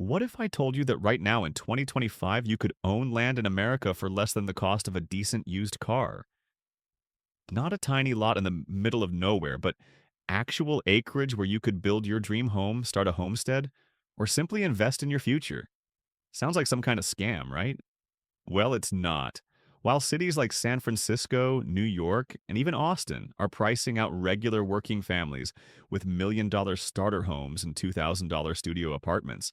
What if I told you that right now in 2025 you could own land in America for less than the cost of a decent used car? Not a tiny lot in the middle of nowhere, but actual acreage where you could build your dream home, start a homestead, or simply invest in your future. Sounds like some kind of scam, right? Well, it's not. While cities like San Francisco, New York, and even Austin are pricing out regular working families with $1 million starter homes and $2,000 studio apartments,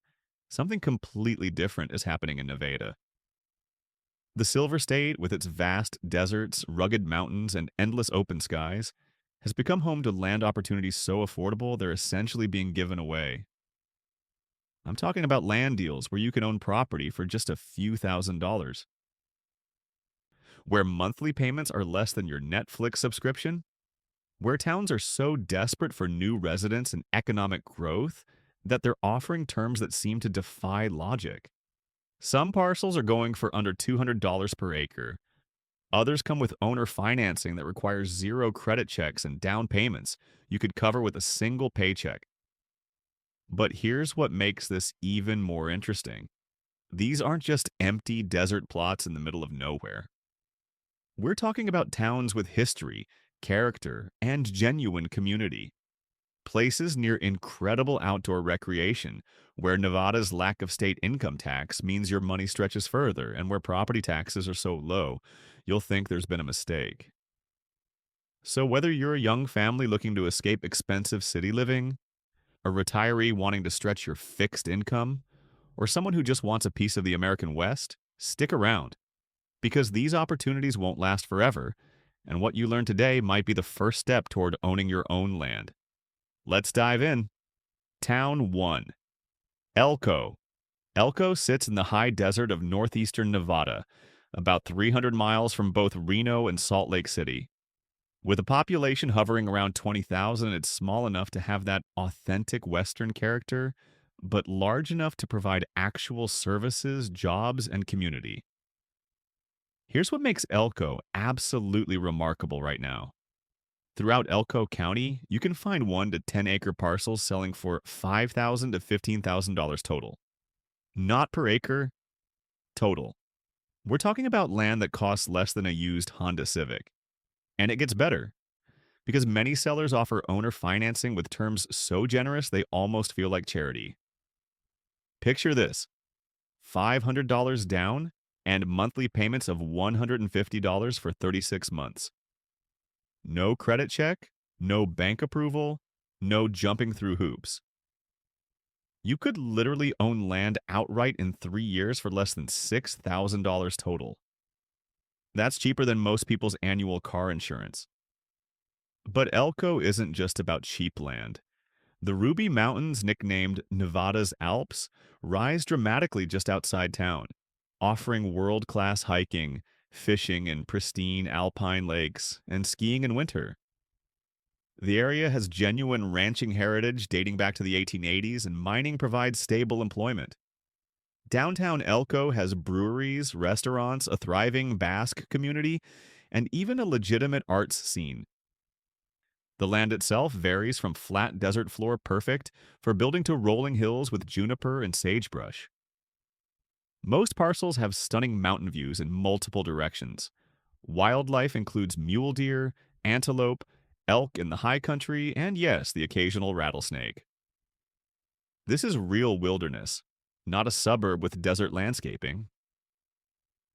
something completely different is happening in Nevada. The Silver State, with its vast deserts, rugged mountains, and endless open skies, has become home to land opportunities so affordable they're essentially being given away. I'm talking about land deals where you can own property for just a few $1,000s, where monthly payments are less than your Netflix subscription, where towns are so desperate for new residents and economic growth that they're offering terms that seem to defy logic. Some parcels are going for under $200 per acre. Others come with owner financing that requires zero credit checks and down payments you could cover with a single paycheck. But here's what makes this even more interesting. These aren't just empty desert plots in the middle of nowhere. We're talking about towns with history, character, and genuine community. Places near incredible outdoor recreation, where Nevada's lack of state income tax means your money stretches further, and where property taxes are so low, you'll think there's been a mistake. So, whether you're a young family looking to escape expensive city living, a retiree wanting to stretch your fixed income, or someone who just wants a piece of the American West, stick around, because these opportunities won't last forever, and what you learn today might be the first step toward owning your own land. Let's dive in. Town 1. Elko. Elko sits in the high desert of northeastern Nevada, about 300 miles from both Reno and Salt Lake City. With a population hovering around 20,000, it's small enough to have that authentic Western character, but large enough to provide actual services, jobs, and community. Here's what makes Elko absolutely remarkable right now. Throughout Elko County, you can find 1 to 10 acre parcels selling for $5,000 to $15,000 total. Not per acre, total. We're talking about land that costs less than a used Honda Civic. And it gets better, because many sellers offer owner financing with terms so generous they almost feel like charity. Picture this: $500 down and monthly payments of $150 for 36 months. No credit check, no bank approval, no jumping through hoops. You could literally own land outright in 3 years for less than $6,000 total. That's cheaper than most people's annual car insurance. But Elko isn't just about cheap land. The Ruby Mountains, nicknamed Nevada's Alps, rise dramatically just outside town, offering world-class hiking, fishing in pristine alpine lakes, and skiing in winter. The area has genuine ranching heritage dating back to the 1880s, and mining provides stable employment. Downtown Elko has breweries, restaurants, a thriving Basque community, and even a legitimate arts scene. The land itself varies from flat desert floor perfect for building to rolling hills with juniper and sagebrush. Most parcels have stunning mountain views in multiple directions. Wildlife includes mule deer, antelope, elk in the high country, and yes, the occasional rattlesnake. This is real wilderness, not a suburb with desert landscaping.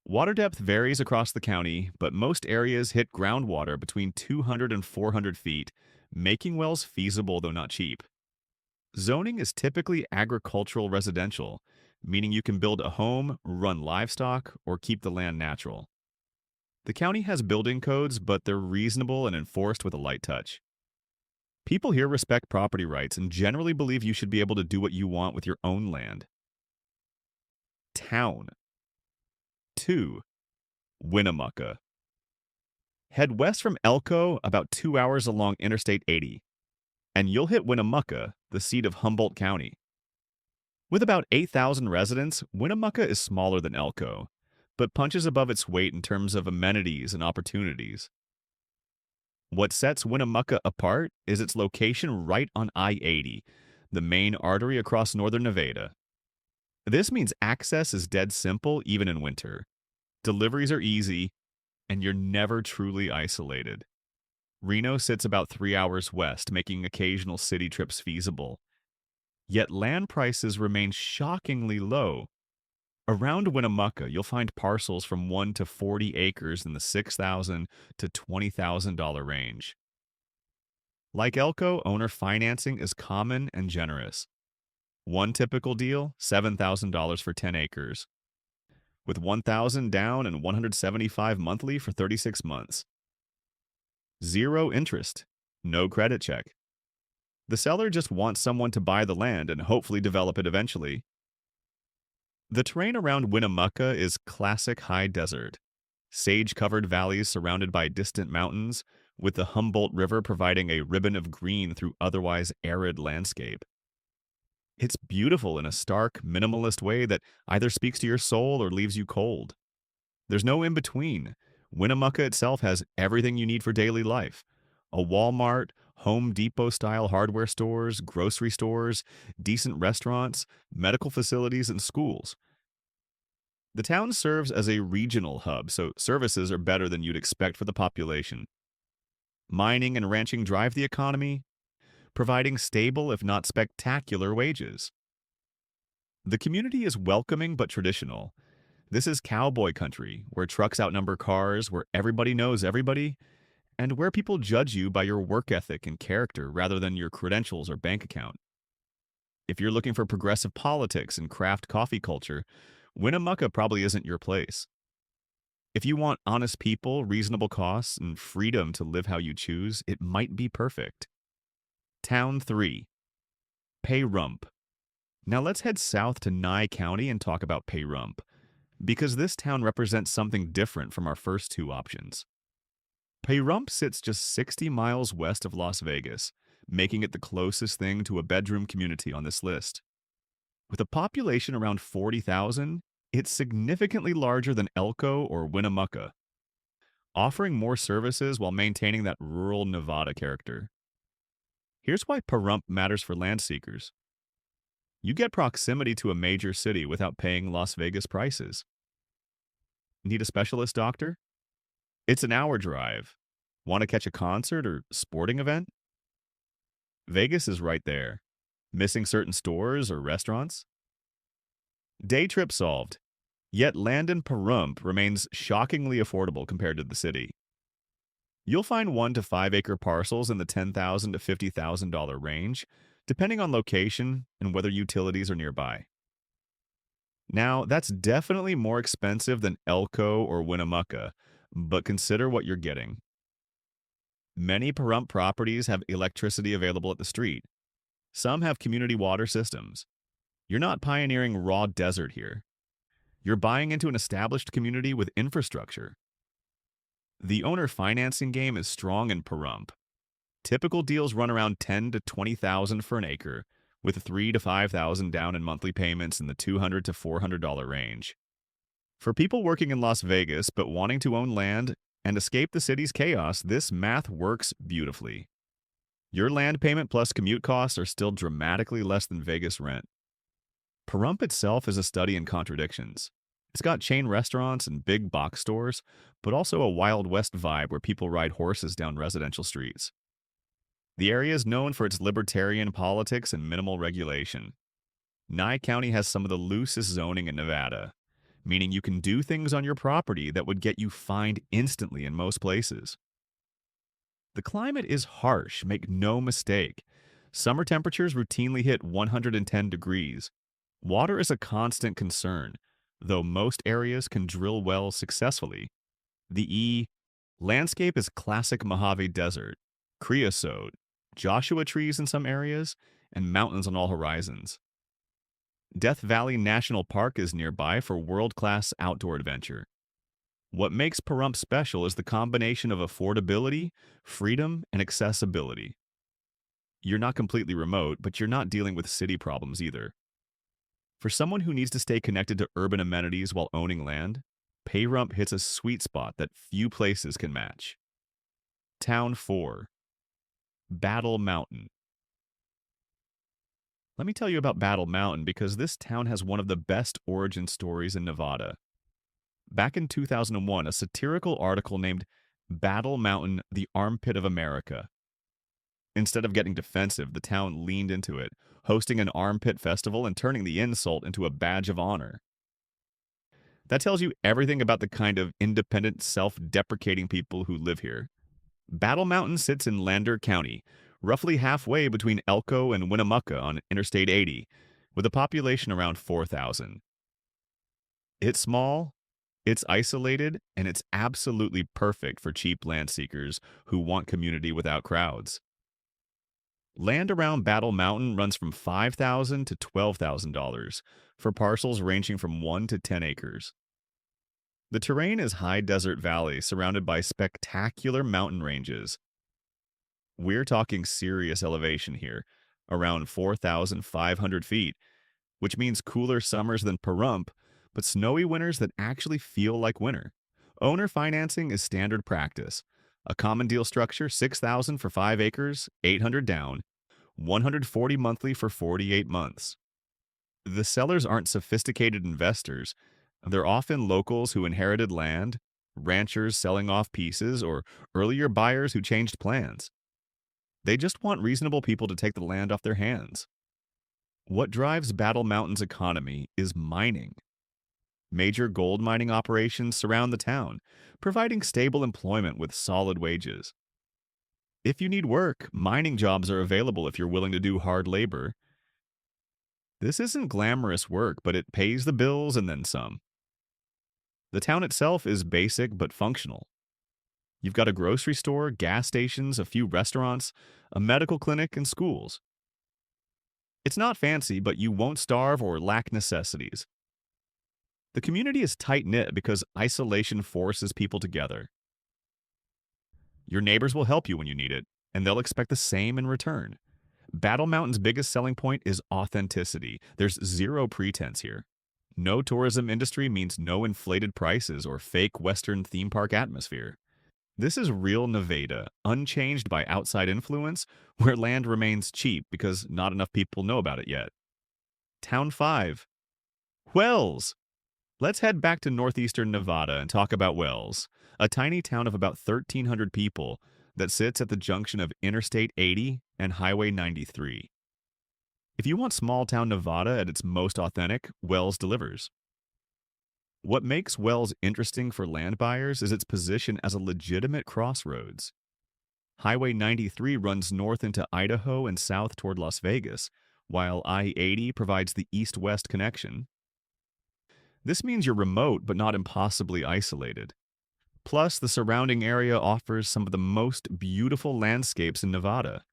Water depth varies across the county, but most areas hit groundwater between 200 and 400 feet, making wells feasible though not cheap. Zoning is typically agricultural residential, meaning you can build a home, run livestock, or keep the land natural. The county has building codes, but they're reasonable and enforced with a light touch. People here respect property rights and generally believe you should be able to do what you want with your own land. Town. 2. Winnemucca. Head west from Elko about 2 hours along Interstate 80, and you'll hit Winnemucca, the seat of Humboldt County. With about 8,000 residents, Winnemucca is smaller than Elko, but punches above its weight in terms of amenities and opportunities. What sets Winnemucca apart is its location right on I-80, the main artery across northern Nevada. This means access is dead simple even in winter. Deliveries are easy, and you're never truly isolated. Reno sits about 3 hours west, making occasional city trips feasible. Yet land prices remain shockingly low. Around Winnemucca, you'll find parcels from 1 to 40 acres in the $6,000 to $20,000 range. Like Elko, owner financing is common and generous. One typical deal, $7,000 for 10 acres, with $1,000 down and $175 monthly for 36 months. Zero interest, no credit check. The seller just wants someone to buy the land and hopefully develop it eventually. The terrain around Winnemucca is classic high desert. Sage-covered valleys surrounded by distant mountains, with the Humboldt River providing a ribbon of green through otherwise arid landscape. It's beautiful in a stark, minimalist way that either speaks to your soul or leaves you cold. There's no in-between. Winnemucca itself has everything you need for daily life. A Walmart, Home Depot-style hardware stores, grocery stores, decent restaurants, medical facilities, and schools. The town serves as a regional hub, so services are better than you'd expect for the population. Mining and ranching drive the economy, providing stable, if not spectacular, wages. The community is welcoming but traditional. This is cowboy country, where trucks outnumber cars, where everybody knows everybody, and where people judge you by your work ethic and character rather than your credentials or bank account. If you're looking for progressive politics and craft coffee culture, Winnemucca probably isn't your place. If you want honest people, reasonable costs, and freedom to live how you choose, it might be perfect. Town 3. Payrump. Now let's head south to Nye County and talk about Payrump, because this town represents something different from our first two options. Payrump sits just 60 miles west of Las Vegas, making it the closest thing to a bedroom community on this list. With a population around 40,000, it's significantly larger than Elko or Winnemucca, offering more services while maintaining that rural Nevada character. Here's why Pahrump matters for land seekers. You get proximity to a major city without paying Las Vegas prices. Need a specialist doctor? It's an hour drive. Want to catch a concert or sporting event? Vegas is right there. Missing certain stores or restaurants? Day trip solved. Yet land in Pahrump remains shockingly affordable compared to the city. You'll find 1 to 5 acre parcels in the $10,000 to $50,000 range, depending on location and whether utilities are nearby. Now, that's definitely more expensive than Elko or Winnemucca, but consider what you're getting. Many Pahrump properties have electricity available at the street. Some have community water systems. You're not pioneering raw desert here. You're buying into an established community with infrastructure. The owner financing game is strong in Pahrump. Typical deals run around $10,000 to $20,000 for an acre, with $3,000 to $5,000 down in monthly payments in the $200 to $400 range. For people working in Las Vegas but wanting to own land and escape the city's chaos, this math works beautifully. Your land payment plus commute costs are still dramatically less than Vegas rent. Pahrump itself is a study in contradictions. It's got chain restaurants and big box stores, but also a Wild West vibe where people ride horses down residential streets. The area is known for its libertarian politics and minimal regulation. Nye County has some of the loosest zoning in Nevada, meaning you can do things on your property that would get you fined instantly in most places. The climate is harsh, make no mistake. Summer temperatures routinely hit 110 degrees. Water is a constant concern, though most areas can drill wells successfully. The landscape is classic Mojave Desert, creosote, Joshua trees in some areas, and mountains on all horizons. Death Valley National Park is nearby for world-class outdoor adventure. What makes Pahrump special is the combination of affordability, freedom, and accessibility. You're not completely remote, but you're not dealing with city problems either. For someone who needs to stay connected to urban amenities while owning land, Pahrump hits a sweet spot that few places can match. Town 4. Battle Mountain. Let me tell you about Battle Mountain because this town has one of the best origin stories in Nevada. Back in 2001, a satirical article named Battle Mountain, the Armpit of America. Instead of getting defensive, the town leaned into it, hosting an armpit festival and turning the insult into a badge of honor. That tells you everything about the kind of independent, self deprecating people who live here. Battle Mountain sits in Lander County, roughly halfway between Elko and Winnemucca on Interstate 80, with a population around 4,000. It's small, it's isolated, and it's absolutely perfect for cheap land seekers who want community without crowds. Land around Battle Mountain runs from $5,000 to $12,000 for parcels ranging from 1 to 10 acres. The terrain is high desert valley surrounded by spectacular mountain ranges. We're talking serious elevation here, around 4,500 feet, which means cooler summers than Pahrump, but snowy winters that actually feel like winter. Owner financing is standard practice. A common deal structure, 6,000 for 5 acres, 800 down, 140 monthly for 48 months. The sellers aren't sophisticated investors. They're often locals who inherited land, ranchers selling off pieces, or earlier buyers who changed plans. They just want reasonable people to take the land off their hands. What drives Battle Mountain's economy is mining. Major gold mining operations surround the town, providing stable employment with solid wages. If you need work, mining jobs are available if you're willing to do hard labor. This isn't glamorous work, but it pays the bills and then some. The town itself is basic but functional. You've got a grocery store, gas stations, a few restaurants, a medical clinic, and schools. It's not fancy, but you won't starve or lack necessities. The community is tight-knit because isolation forces people together. Your neighbors will help you when you need it, and they'll expect the same in return. Battle Mountain's biggest selling point is authenticity. There's zero pretense here. No tourism industry means no inflated prices or fake Western theme park atmosphere. This is real Nevada, unchanged by outside influence, where land remains cheap because not enough people know about it yet. Town 5. Wells! Let's head back to northeastern Nevada and talk about Wells, a tiny town of about 1,300 people that sits at the junction of Interstate 80 and Highway 93. If you want small town Nevada at its most authentic, Wells delivers. What makes Wells interesting for land buyers is its position as a legitimate crossroads. Highway 93 runs north into Idaho and south toward Las Vegas, while I-80 provides the east-west connection. This means you're remote but not impossibly isolated. Plus, the surrounding area offers some of the most beautiful landscapes in Nevada.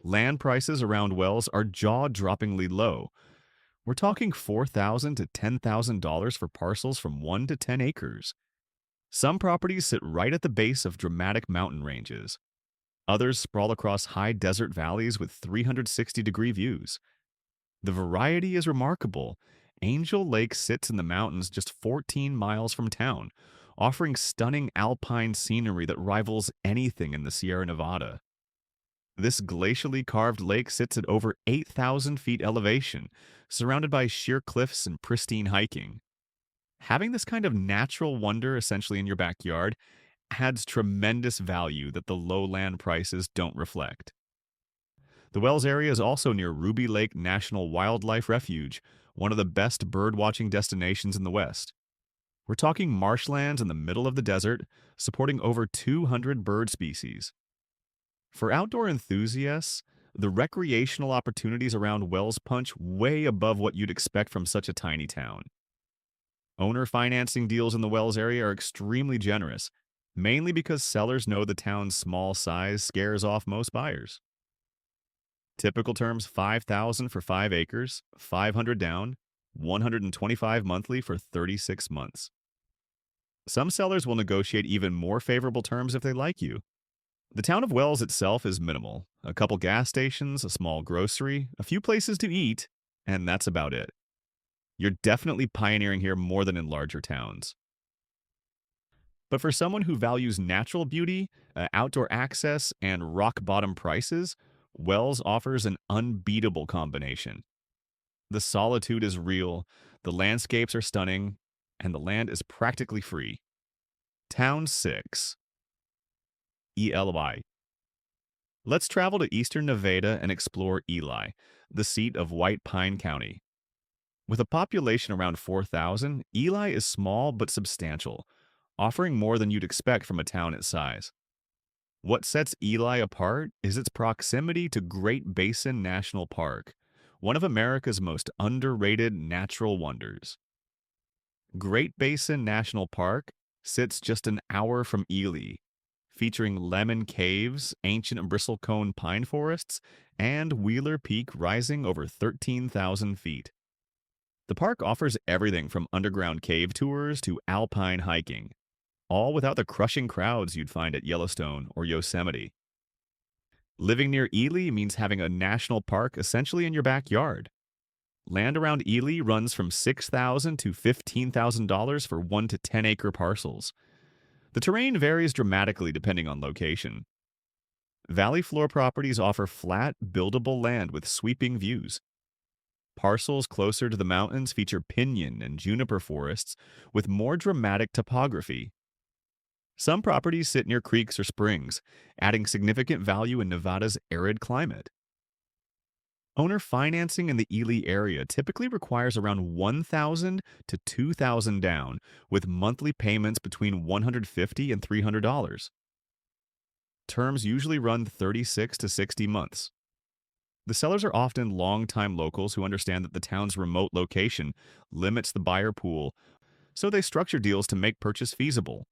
Land prices around Wells are jaw-droppingly low. We're talking $4,000 to $10,000 for parcels from 1 to 10 acres. Some properties sit right at the base of dramatic mountain ranges. Others sprawl across high desert valleys with 360-degree views. The variety is remarkable. Angel Lake sits in the mountains just 14 miles from town, offering stunning alpine scenery that rivals anything in the Sierra Nevada. This glacially carved lake sits at over 8,000 feet elevation, surrounded by sheer cliffs and pristine hiking. Having this kind of natural wonder essentially in your backyard adds tremendous value that the low land prices don't reflect. The Wells area is also near Ruby Lake National Wildlife Refuge, one of the best bird-watching destinations in the West. We're talking marshlands in the middle of the desert, supporting over 200 bird species. For outdoor enthusiasts, the recreational opportunities around Wells punch way above what you'd expect from such a tiny town. Owner financing deals in the Wells area are extremely generous, mainly because sellers know the town's small size scares off most buyers. Typical terms: $5,000 for 5 acres, 500 down, 125 monthly for 36 months. Some sellers will negotiate even more favorable terms if they like you. The town of Wells itself is minimal. A couple gas stations, a small grocery, a few places to eat, and that's about it. You're definitely pioneering here more than in larger towns. But for someone who values natural beauty, outdoor access, and rock-bottom prices, Wells offers an unbeatable combination. The solitude is real, the landscapes are stunning, and the land is practically free. Town 6, Ely. Let's travel to eastern Nevada and explore Ely, the seat of White Pine County. With a population around 4,000, Ely is small but substantial, offering more than you'd expect from a town its size. What sets Ely apart is its proximity to Great Basin National Park, one of America's most underrated natural wonders. Great Basin National Park sits just an hour from Ely, featuring Lemon Caves, ancient bristlecone pine forests, and Wheeler Peak rising over 13,000 feet. The park offers everything from underground cave tours to alpine hiking, all without the crushing crowds you'd find at Yellowstone or Yosemite. Living near Ely means having a national park essentially in your backyard. Land around Ely runs from $6,000 to $15,000 for 1 to 10 acre parcels. The terrain varies dramatically depending on location. Valley floor properties offer flat, buildable land with sweeping views. Parcels closer to the mountains feature pinyon and juniper forests with more dramatic topography. Some properties sit near creeks or springs, adding significant value in Nevada's arid climate. Owner financing in the Ely area typically requires around $1,000 to $2,000 down, with monthly payments between $150 and $300. Terms usually run 36 to 60 months. The sellers are often longtime locals who understand that the town's remote location limits the buyer pool, so they structure deals to make purchase feasible.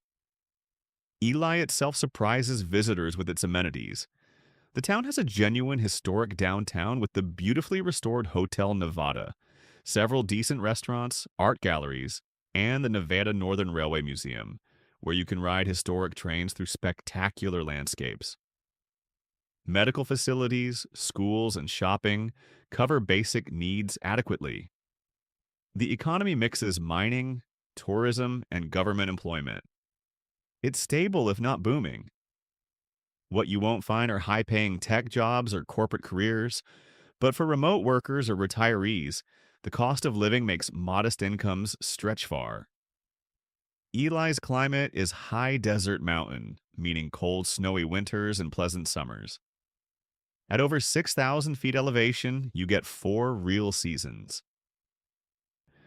Ely itself surprises visitors with its amenities. The town has a genuine historic downtown with the beautifully restored Hotel Nevada, several decent restaurants, art galleries, and the Nevada Northern Railway Museum, where you can ride historic trains through spectacular landscapes. Medical facilities, schools, and shopping cover basic needs adequately. The economy mixes mining, tourism, and government employment. It's stable if not booming. What you won't find are high-paying tech jobs or corporate careers, but for remote workers or retirees, the cost of living makes modest incomes stretch far. Ely's climate is high desert mountain, meaning cold, snowy winters and pleasant summers. At over 6,000 feet elevation, you get 4 real seasons.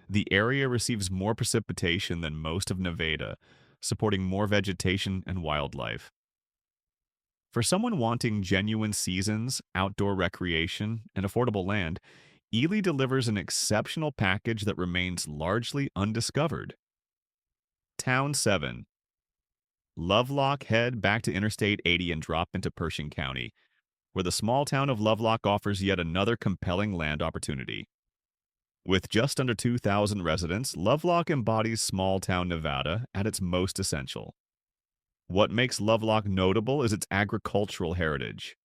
The area receives more precipitation than most of Nevada, supporting more vegetation and wildlife. For someone wanting genuine seasons, outdoor recreation, and affordable land, Ely delivers an exceptional package that remains largely undiscovered. Town 7. Lovelock head back to Interstate 80 and drop into Pershing County, where the small town of Lovelock offers yet another compelling land opportunity. With just under 2,000 residents, Lovelock embodies small town Nevada at its most essential. What makes Lovelock notable is its agricultural heritage.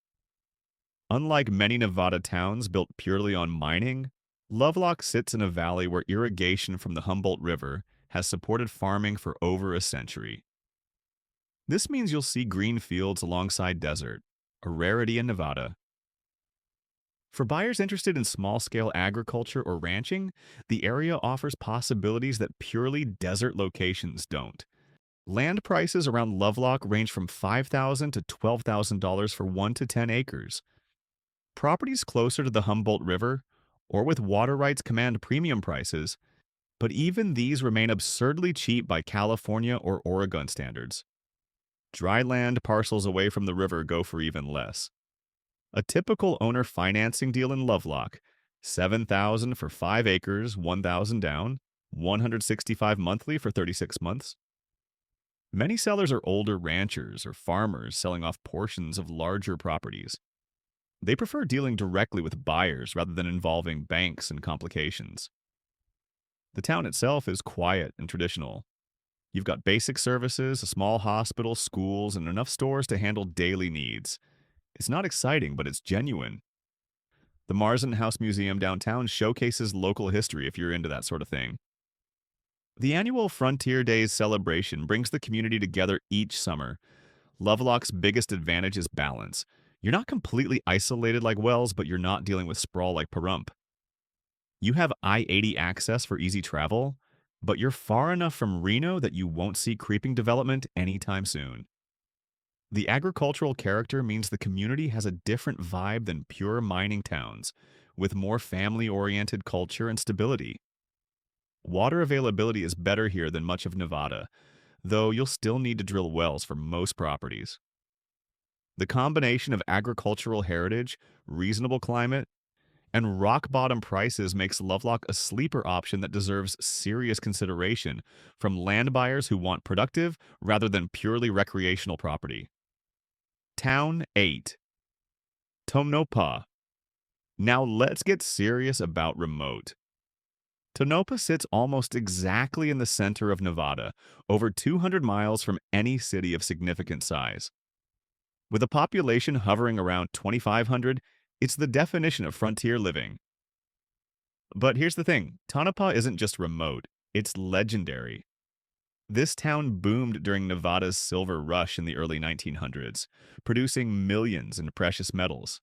Unlike many Nevada towns built purely on mining, Lovelock sits in a valley where irrigation from the Humboldt River has supported farming for over a century. This means you'll see green fields alongside desert, a rarity in Nevada. For buyers interested in small-scale agriculture or ranching, the area offers possibilities that purely desert locations don't. Land prices around Lovelock range from $5,000 to $12,000 for 1 to 10 acres. Properties closer to the Humboldt River or with water rights command premium prices, but even these remain absurdly cheap by California or Oregon standards. Dry land parcels away from the river go for even less. A typical owner financing deal in Lovelock, $7,000 for 5 acres, $1,000 down, $165 monthly for 36 months. Many sellers are older ranchers or farmers selling off portions of larger properties. They prefer dealing directly with buyers rather than involving banks and complications. The town itself is quiet and traditional. You've got basic services, a small hospital, schools, and enough stores to handle daily needs. It's not exciting, but it's genuine. The Marsden House Museum downtown showcases local history if you're into that sort of thing. The annual Frontier Days celebration brings the community together each summer. Lovelock's biggest advantage is balance. You're not completely isolated like Wells, but you're not dealing with sprawl like Pahrump. You have I-80 access for easy travel, but you're far enough from Reno that you won't see creeping development anytime soon. The agricultural character means the community has a different vibe than pure mining towns, with more family-oriented culture and stability. Water availability is better here than much of Nevada, though you'll still need to drill wells for most properties. The combination of agricultural heritage, reasonable climate, and rock bottom prices makes Lovelock a sleeper option that deserves serious consideration from land buyers who want productive rather than purely recreational property. Town 8. Tonopah. Now let's get serious about remote. Tonopah sits almost exactly in the center of Nevada, over 200 miles from any city of significant size. With a population hovering around 2,500, it's the definition of frontier living. But here's the thing, Tonopah isn't just remote, it's legendary. This town boomed during Nevada's silver rush in the early 1900s, producing millions in precious metals.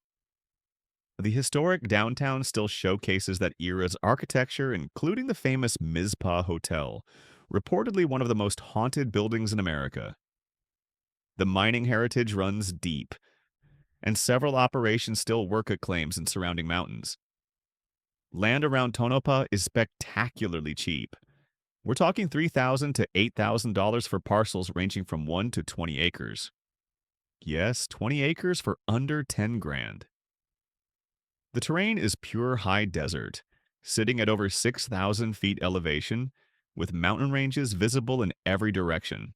The historic downtown still showcases that era's architecture, including the famous Mizpah Hotel, reportedly one of the most haunted buildings in America. The mining heritage runs deep, and several operations still work at claims in surrounding mountains. Land around Tonopah is spectacularly cheap. We're talking $3,000 to $8,000 for parcels ranging from 1 to 20 acres. Yes, 20 acres for under 10 grand. The terrain is pure high desert, sitting at over 6,000 feet elevation, with mountain ranges visible in every direction.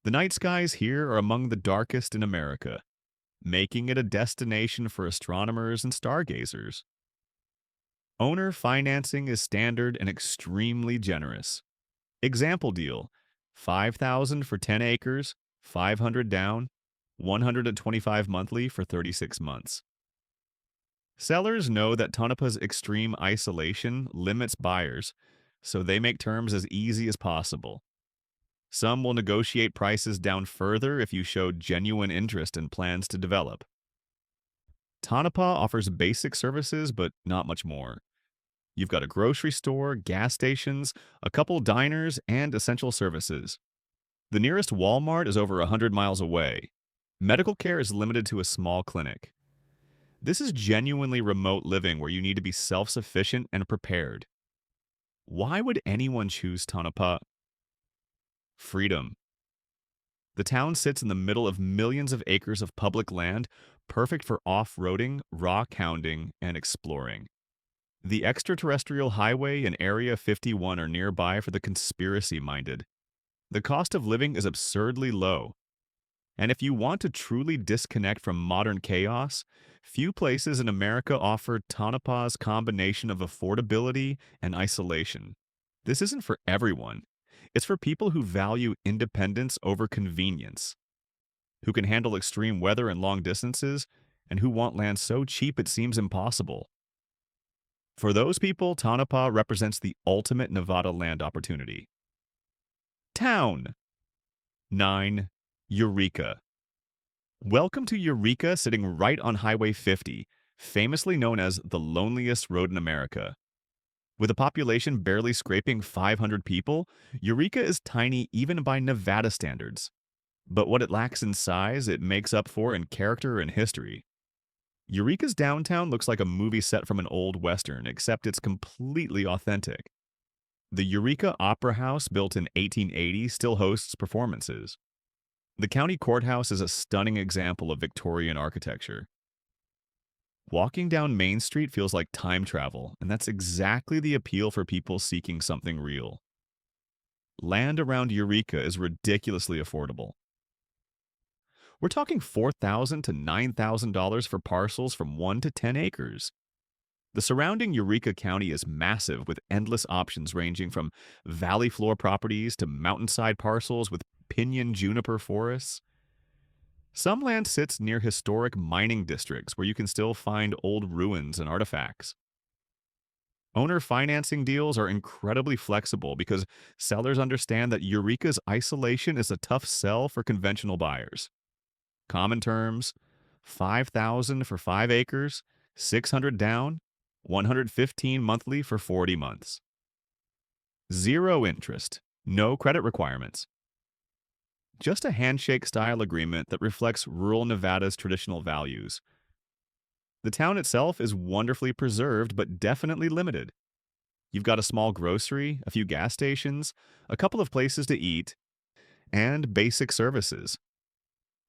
The night skies here are among the darkest in America, making it a destination for astronomers and stargazers. Owner financing is standard and extremely generous. Example deal, $5,000 for 10 acres, 500 down, 125 monthly for 36 months. Sellers know that Tonopah's extreme isolation limits buyers, so they make terms as easy as possible. Some will negotiate prices down further if you show genuine interest in plans to develop. Tonopah offers basic services, but not much more. You've got a grocery store, gas stations, a couple diners, and essential services. The nearest Walmart is over 100 miles away. Medical care is limited to a small clinic. This is genuinely remote living where you need to be self-sufficient and prepared. Why would anyone choose Tonopah? Freedom. The town sits in the middle of millions of acres of public land, perfect for off-roading, rock hounding, and exploring. The extraterrestrial highway and Area 51 are nearby for the conspiracy-minded. The cost of living is absurdly low. And if you want to truly disconnect from modern chaos, few places in America offer Tonopah's combination of affordability and isolation. This isn't for everyone. It's for people who value independence over convenience, who can handle extreme weather and long distances, and who want land so cheap it seems impossible. For those people, Tonopah represents the ultimate Nevada land opportunity. Town 9. Eureka. Welcome to Eureka, sitting right on Highway 50, famously known as the loneliest road in America. With a population barely scraping 500 people, Eureka is tiny even by Nevada standards. But what it lacks in size, it makes up for in character and history. Eureka's downtown looks like a movie set from an old western, except it's completely authentic. The Eureka Opera House, built in 1880, still hosts performances. The county courthouse is a stunning example of Victorian architecture. Walking down Main Street feels like time travel, and that's exactly the appeal for people seeking something real. Land around Eureka is ridiculously affordable. We're talking $4,000 to $9,000 for parcels from 1 to 10 acres. The surrounding Eureka County is massive, with endless options ranging from valley floor properties to mountainside parcels with pinyon juniper forests. Some land sits near historic mining districts where you can still find old ruins and artifacts. Owner financing deals are incredibly flexible because sellers understand that Eureka's isolation is a tough sell for conventional buyers. Common terms, $5,000 for 5 acres, 600 down, $115 monthly for 40 months. Zero interest, no credit requirements. Just a handshake-style agreement that reflects rural Nevada's traditional values. The town itself is wonderfully preserved but definitely limited. You've got a small grocery, a few gas stations, a couple of places to eat, and basic services.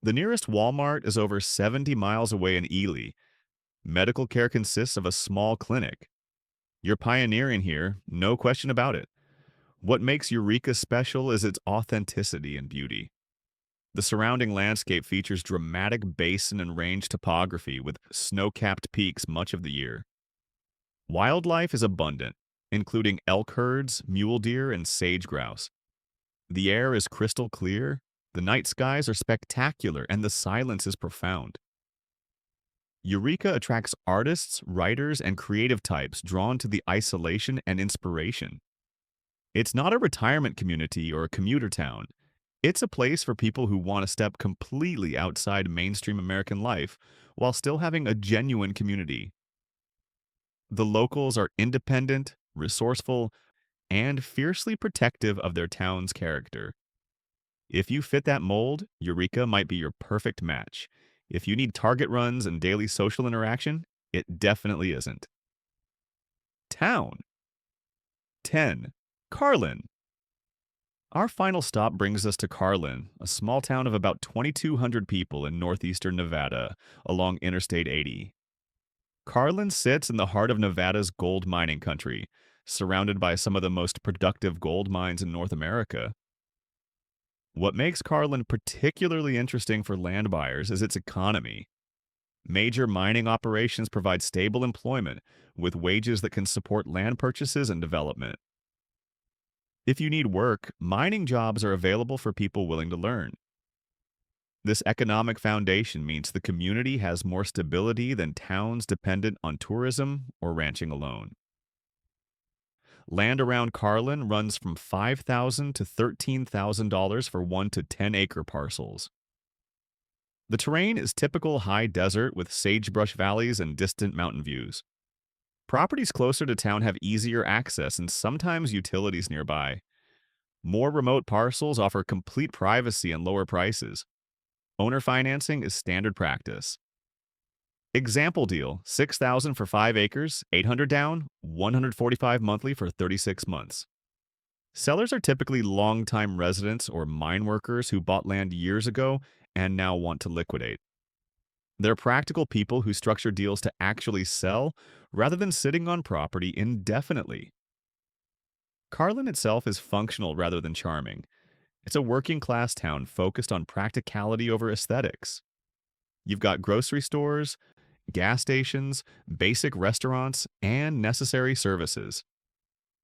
The nearest Walmart is over 70 miles away in Ely. Medical care consists of a small clinic. You're pioneering here, no question about it. What makes Eureka special is its authenticity and beauty. The surrounding landscape features dramatic basin and range topography with snow-capped peaks much of the year. Wildlife is abundant, including elk herds, mule deer, and sage grouse. The air is crystal clear, the night skies are spectacular, and the silence is profound. Eureka attracts artists, writers, and creative types drawn to the isolation and inspiration. It's not a retirement community or a commuter town. It's a place for people who want to step completely outside mainstream American life while still having a genuine community. The locals are independent, resourceful, and fiercely protective of their town's character. If you fit that mold, Eureka might be your perfect match. If you need target runs and daily social interaction, it definitely isn't. Town. 10. Carlin. Our final stop brings us to Carlin, a small town of about 2,200 people in northeastern Nevada, along Interstate 80. Carlin sits in the heart of Nevada's gold mining country, surrounded by some of the most productive gold mines in North America. What makes Carlin particularly interesting for land buyers is its economy. Major mining operations provide stable employment, with wages that can support land purchases and development. If you need work, mining jobs are available for people willing to learn. This economic foundation means the community has more stability than towns dependent on tourism or ranching alone. Land around Carlin runs from $5,000 to $13,000 for 1 to 10 acre parcels. The terrain is typical high desert with sagebrush valleys and distant mountain views. Properties closer to town have easier access and sometimes utilities nearby. More remote parcels offer complete privacy and lower prices. Owner financing is standard practice. Example deal, $6,000 for 5 acres, $800 down, $145 monthly for 36 months. Sellers are typically long-time residents or mine workers who bought land years ago and now want to liquidate. They're practical people who structure deals to actually sell rather than sitting on property indefinitely. Carlin itself is functional rather than charming. It's a working-class town focused on practicality over aesthetics. You've got grocery stores, gas stations, basic restaurants, and necessary services.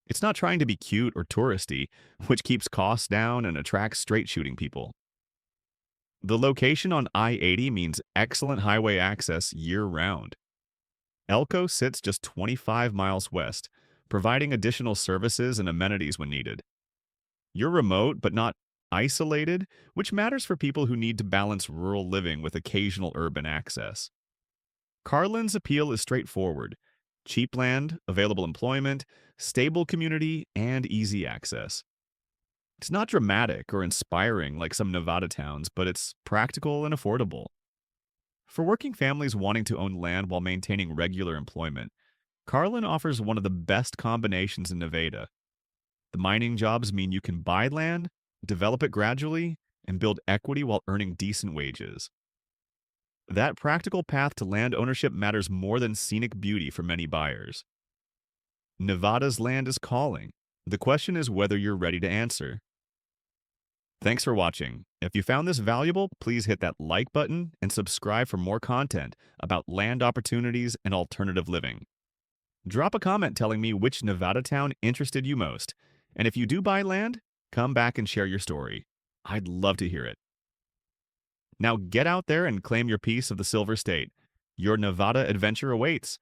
It's not trying to be cute or touristy, which keeps costs down and attracts straight-shooting people. The location on I-80 means excellent highway access year-round. Elko sits just 25 miles west, providing additional services and amenities when needed. You're remote but not isolated, which matters for people who need to balance rural living with occasional urban access. Carlin's appeal is straightforward: cheap land, available employment, stable community, and easy access. It's not dramatic or inspiring like some Nevada towns, but it's practical and affordable. For working families wanting to own land while maintaining regular employment, Carlin offers one of the best combinations in Nevada. The mining jobs mean you can buy land, develop it gradually, and build equity while earning decent wages. That practical path to land ownership matters more than scenic beauty for many buyers. Nevada's land is calling. The question is whether you're ready to answer. Thanks for watching. If you found this valuable, please hit that like button and subscribe for more content about land opportunities and alternative living. Drop a comment telling me which Nevada town interested you most. And if you do buy land, come back and share your story. I'd love to hear it. Now get out there and claim your piece of the Silver State. Your Nevada adventure awaits.